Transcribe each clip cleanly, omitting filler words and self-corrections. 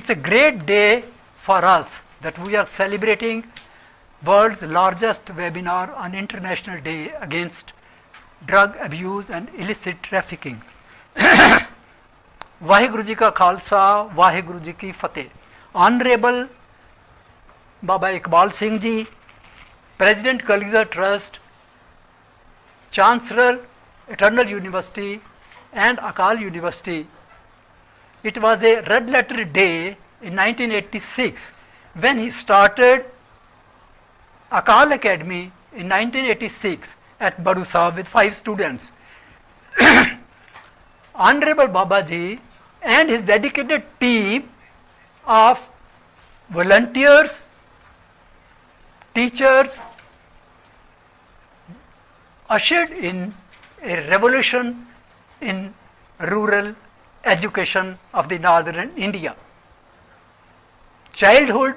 It's a great day for us that we are celebrating world's largest webinar on International Day against drug abuse and illicit trafficking. Waheguru ji का खालसा, वाहिगुरु जी की फतेह। Honourable Baba Iqbal Singh ji, president Kalgidhar Trust, chancellor Eternal University and Akal University. It was a red letter day in 1986 when he started Akal Academy in 1986 at Badu Sahib with 5 students. Honorable Babaji and his dedicated team of volunteers, teachers ushered in a revolution in rural education of the northern India. Childhood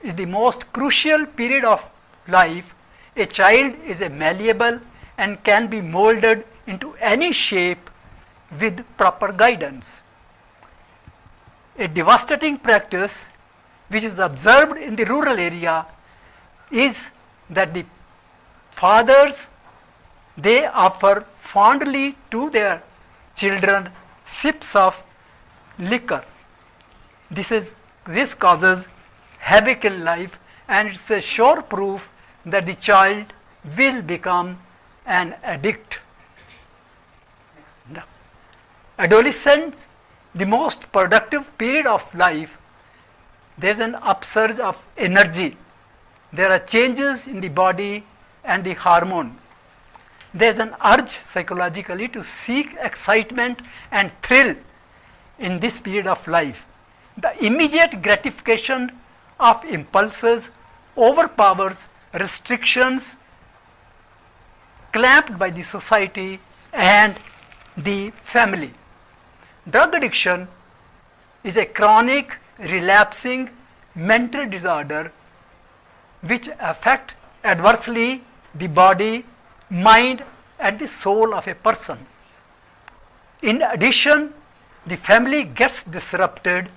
is the most crucial period of life. A child is a malleable and can be molded into any shape with proper guidance. A devastating practice which is observed in the rural area is that the fathers, they offer fondly to their children sips of liquor. This causes havoc in life, and it's a sure proof that the child will become an addict. Adolescence, the most productive period of life, there's an upsurge of energy. There are changes in the body and the hormones. There's an urge psychologically to seek excitement and thrill in this period of life. The immediate gratification of impulses overpowers restrictions clamped by the society and the family. Drug addiction is a chronic, relapsing mental disorder which affects adversely the body, mind and the soul of a person. In addition, the family gets disrupted,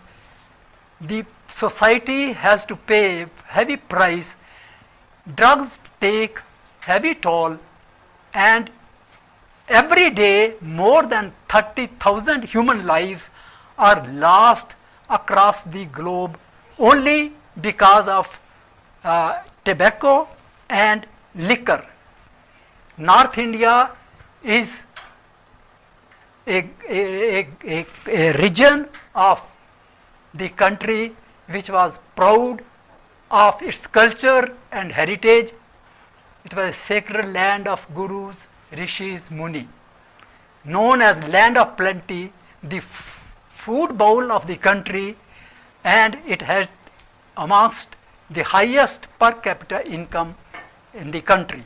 the society has to pay heavy price, drugs take heavy toll, and every day more than 30,000 human lives are lost across the globe only because of tobacco and liquor. North India is a region of the country which was proud of its culture and heritage. It was a sacred land of gurus, rishis, muni. Known as land of plenty, the food bowl of the country, and it had amongst the highest per capita income in the country.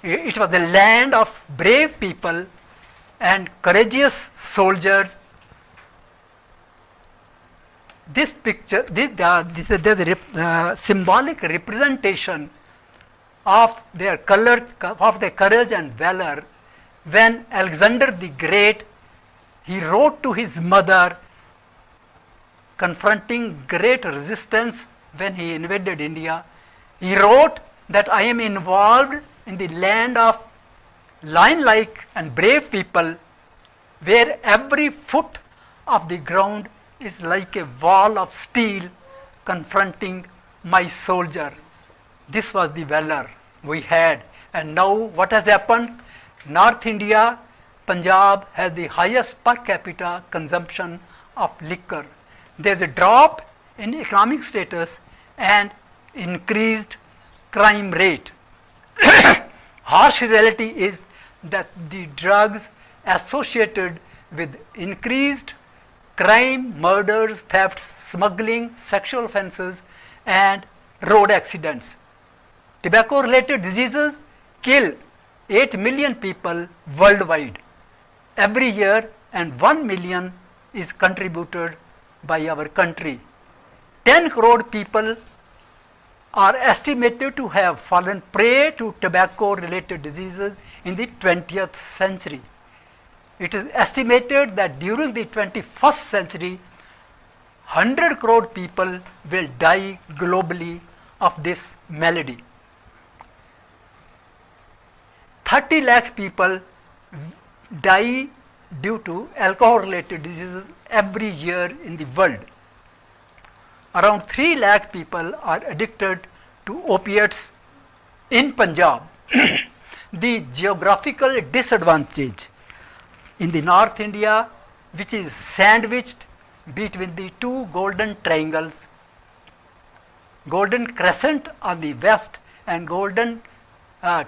It was a land of brave people and courageous soldiers. This picture, there's a symbolic representation of their courage and valor when Alexander the Great, he wrote to his mother confronting great resistance when he invaded India. He wrote that I am involved in the land of lion-like and brave people where every foot of the ground is like a wall of steel confronting my soldier. This was the valor we had. And now what has happened? North India, Punjab has the highest per capita consumption of liquor. There is a drop in economic status and increased crime rate. Harsh reality is that the drugs associated with increased crime, murders, thefts, smuggling, sexual offences and road accidents. Tobacco related diseases kill 8 million people worldwide every year, and 1 million is contributed by our country. 10 crore people are estimated to have fallen prey to tobacco related diseases in the 20th century. It is estimated that during the 21st century, 100 crore people will die globally of this malady. 30 lakh people die due to alcohol-related diseases every year in the world. Around 3 lakh people are addicted to opiates in Punjab. The geographical disadvantage in the North India, which is sandwiched between the two golden triangles, golden crescent on the west and golden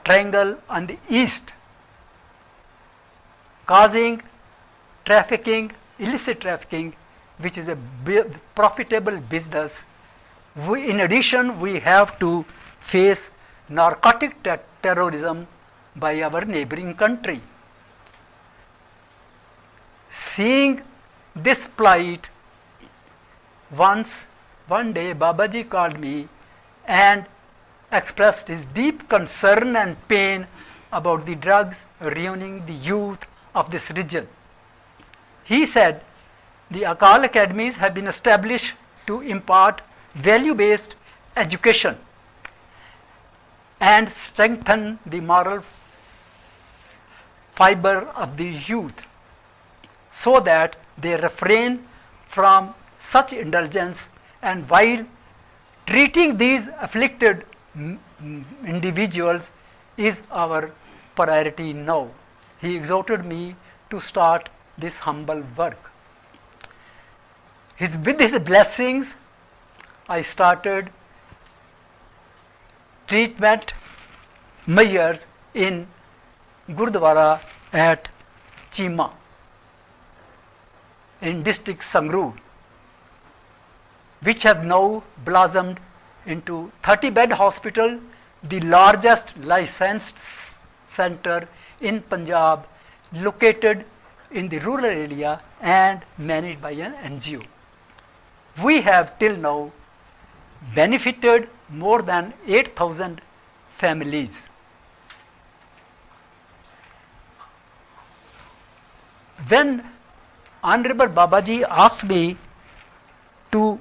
triangle on the east, causing trafficking, illicit trafficking, which is a profitable business. In addition, we have to face narcotic terrorism by our neighboring country. Seeing this plight, one day Babaji called me and expressed his deep concern and pain about the drugs ruining the youth of this region. He said the Akal academies have been established to impart value-based education and strengthen the moral fiber of the youth so that they refrain from such indulgence, and while treating these afflicted individuals is our priority now. He exhorted me to start this humble work. With his blessings, I started treatment measures in Gurdwara at Chima in district Sangrur, which has now blossomed into 30-bed hospital, the largest licensed center in Punjab, located in the rural area and managed by an NGO. We have till now benefited more than 8,000 families. When Honorable Babaji asked me to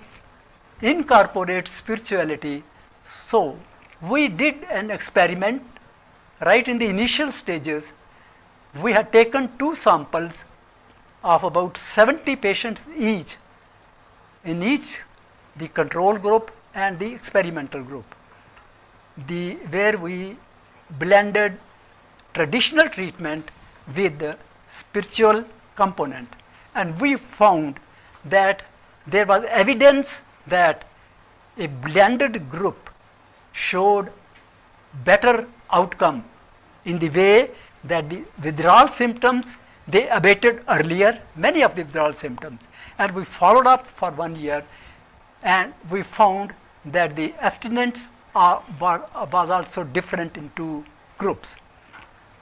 incorporate spirituality, so we did an experiment right in the initial stages. We had taken 2 samples of about 70 patients each, in each the control group and the experimental group, where we blended traditional treatment with the spiritual component, and we found that there was evidence that a blended group showed better outcome in the way that the withdrawal symptoms, they abated earlier, many of the withdrawal symptoms, and we followed up for 1 year, and we found that the abstinence was also different in 2 groups.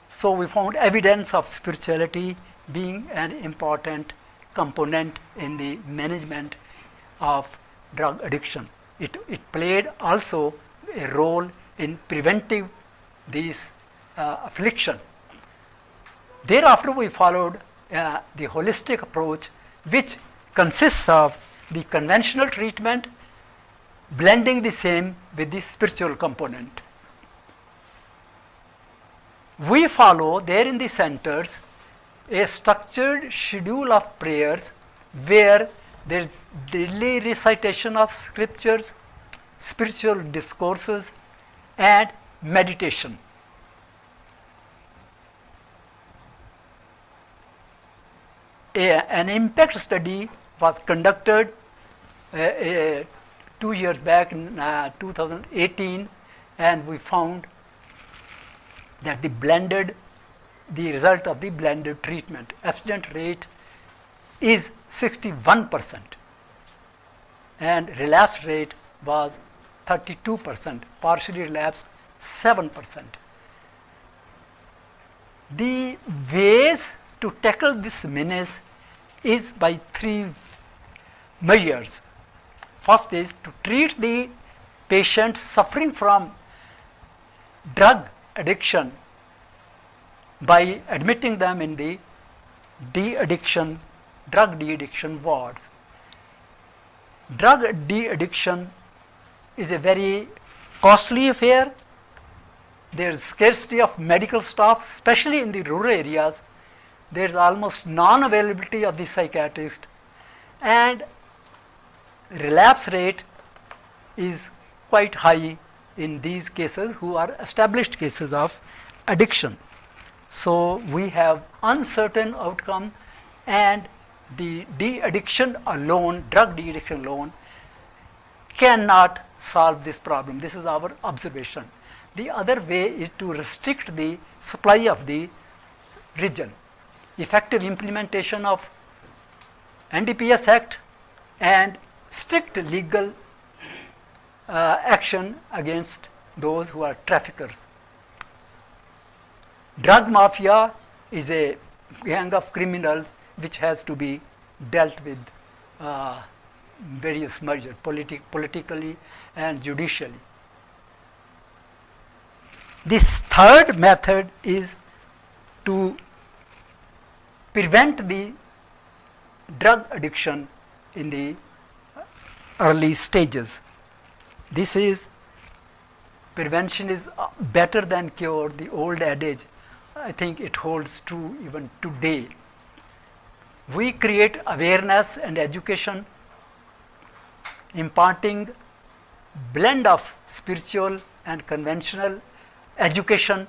So we found evidence of spirituality being an important component in the management of drug addiction. It played also a role in preventing these affliction. Thereafter, we followed the holistic approach, which consists of the conventional treatment, blending the same with the spiritual component. We follow there in the centers a structured schedule of prayers where there is daily recitation of scriptures, spiritual discourses, and meditation. An impact study was conducted 2 years back in 2018, and we found that the result of the blended treatment, abstinence rate is 61%, and relapse rate was 32%, partially relapsed 7%. The ways to tackle this menace is by 3 measures. First is to treat the patients suffering from drug addiction by admitting them in the de-addiction, drug de-addiction wards. Drug de-addiction is a very costly affair. There is scarcity of medical staff, especially in the rural areas. There is almost non-availability of the psychiatrist, and relapse rate is quite high in these cases who are established cases of addiction. So we have uncertain outcome, and the de-addiction alone, drug de-addiction alone, cannot solve this problem. This is our observation. The other way is to restrict the supply of the region. Effective implementation of NDPS Act and strict legal action against those who are traffickers. Drug mafia is a gang of criminals which has to be dealt with various measures, politically and judicially. This third method is to prevent the drug addiction in the early stages. This is, prevention is better than cure, the old adage. I think it holds true even today. We create awareness and education, imparting blend of spiritual and conventional education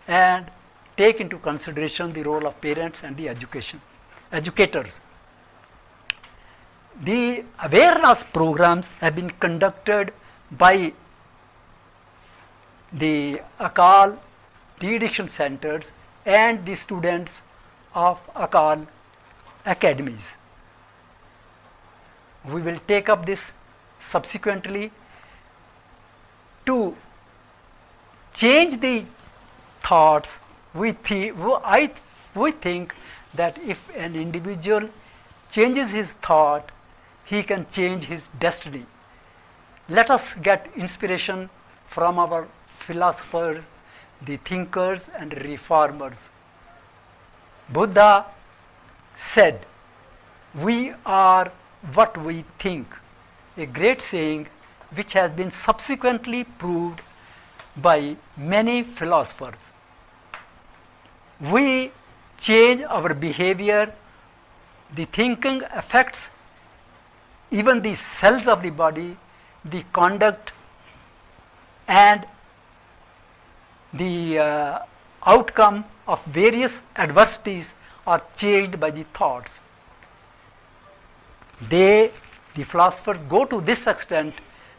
and take into consideration the role of parents and the educators. The awareness programs have been conducted by the Akal de-addiction centers and the students of Akal academies. We will take up this subsequently to change the thoughts. We think that if an individual changes his thought, he can change his destiny. Let us get inspiration from our philosophers, the thinkers and reformers. Buddha said, "We are what we think," a great saying which has been subsequently proved by many philosophers. We change our behavior, the thinking affects even the cells of the body, the conduct, and the outcome of various adversities are changed by the thoughts. The philosophers go to this extent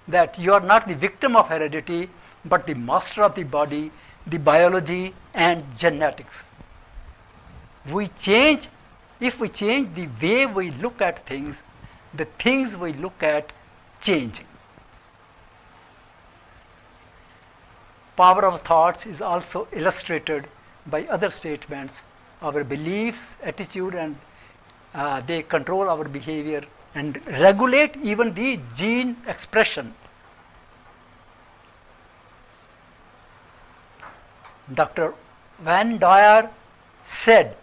that you are not the victim of heredity, but the master of the body, the biology and genetics. If we change the way we look at things, the things we look at change. Power of thoughts is also illustrated by other statements. Our beliefs, attitude, and they control our behavior and regulate even the gene expression. Dr. Van Dyer said,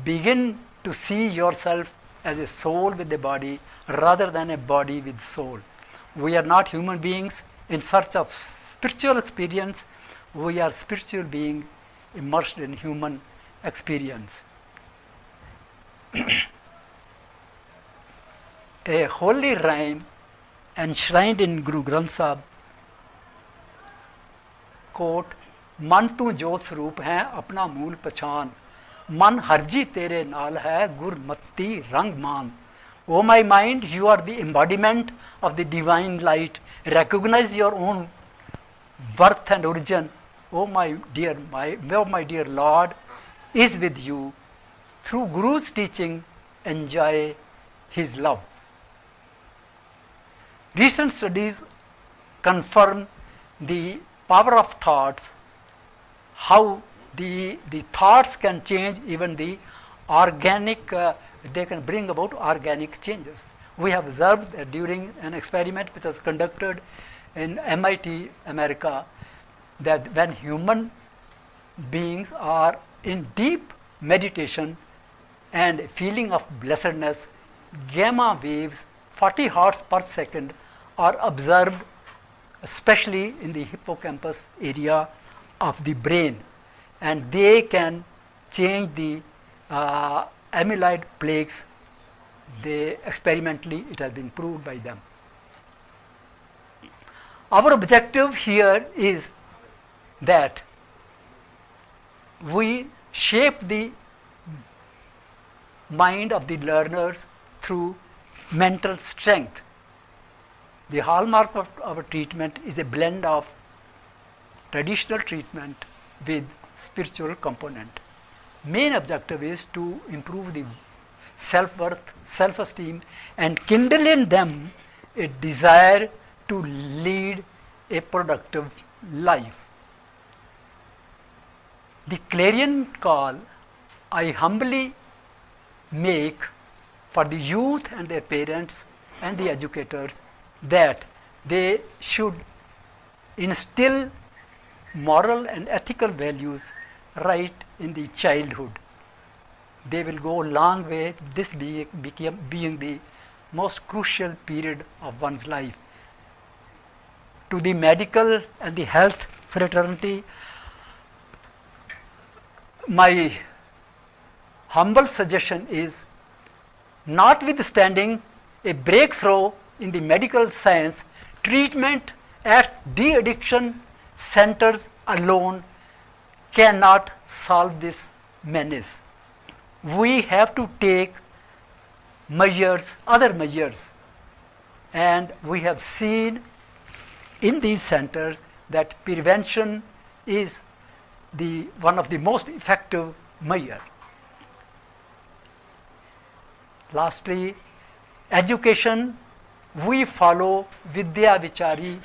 "Begin to see yourself as a soul with a body rather than a body with soul." We are not human beings in search of spiritual experience. We are spiritual beings immersed in human experience. A holy rhyme enshrined in Guru Granth Sahib, quote, "मन तू जो स्वरूप है अपना मूल पहचान, मन हरजी तेरे नाल है गुरमती रंग मान." O my mind, you are the embodiment of the divine light. Recognize your own worth and origin. Oh my dear Lord is with you. Through Guru's teaching, enjoy his love. Recent studies confirm the power of thoughts, how the thoughts can change even the organic, they can bring about organic changes. We have observed that during an experiment which was conducted in MIT, America, that when human beings are in deep meditation and feeling of blessedness, gamma waves 40 hertz per second are observed, especially in the hippocampus area of the brain, and they can change the amyloid plaques. They experimentally it has been proved by them. Our objective here is that we shape the mind of the learners through mental strength. The hallmark of our treatment is a blend of traditional treatment with spiritual component. Main objective is to improve the self-worth, self-esteem, and kindle in them a desire to lead a productive life. The clarion call I humbly make for the youth and their parents and the educators that they should instill moral and ethical values right in the childhood. They will go a long way, this being the most crucial period of one's life. To the medical and the health fraternity, my humble suggestion is, notwithstanding a breakthrough in the medical science, treatment at de-addiction centers alone cannot solve this menace. We have to take measures, other measures, and we have seen in these centers that prevention is one of the most effective measures. Lastly, education, we follow Vidya Vichari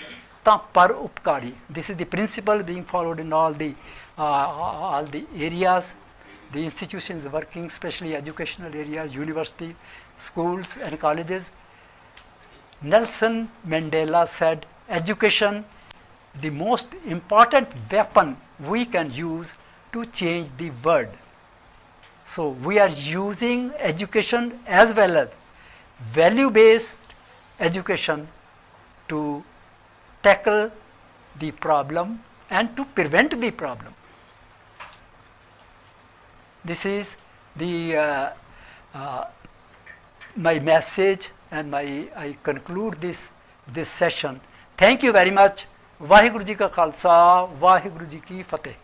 Ta Par Upkari. This is the principle being followed in all the areas, the institutions working, especially educational areas, university, schools and colleges. Nelson Mandela said, education, the most important weapon we can use to change the world. So we are using education as well as value-based education to tackle the problem and to prevent the problem. This is the my message, and I conclude this session. Thank you very much. Waheguru ji का खालसा, वाहिगुरु जी की फतेह.